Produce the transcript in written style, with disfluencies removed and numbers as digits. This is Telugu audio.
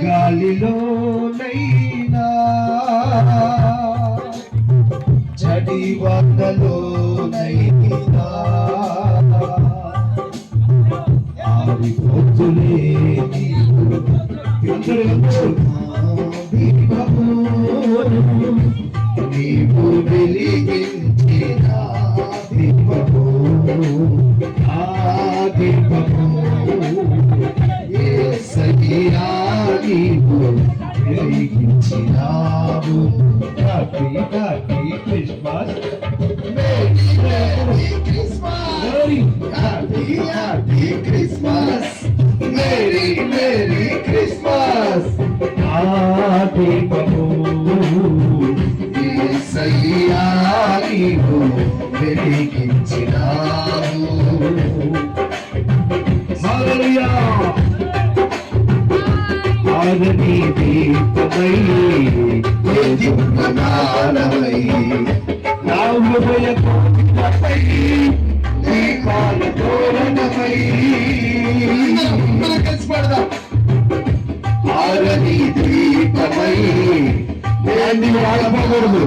గాలిలోనైనా చడి వానలోనైనా ఆరిపోతులే దీపము నీవు వెలిగించిన దీపము ఆ దీపము యేసయ్యా నీవు వెలిగించినావు. Happy happy Christmas, merry Christmas, happy happy Christmas, merry merry Christmas. ఆ దీపము యేసయ్యా నీవు వెలిగించినావు. హల్లెలూయా. ఆరని దీపమై దివ్యమానమై నా హృదయ కోటపై దీపాల తోరణమై ఆరని దీపమై వాడకూడదు.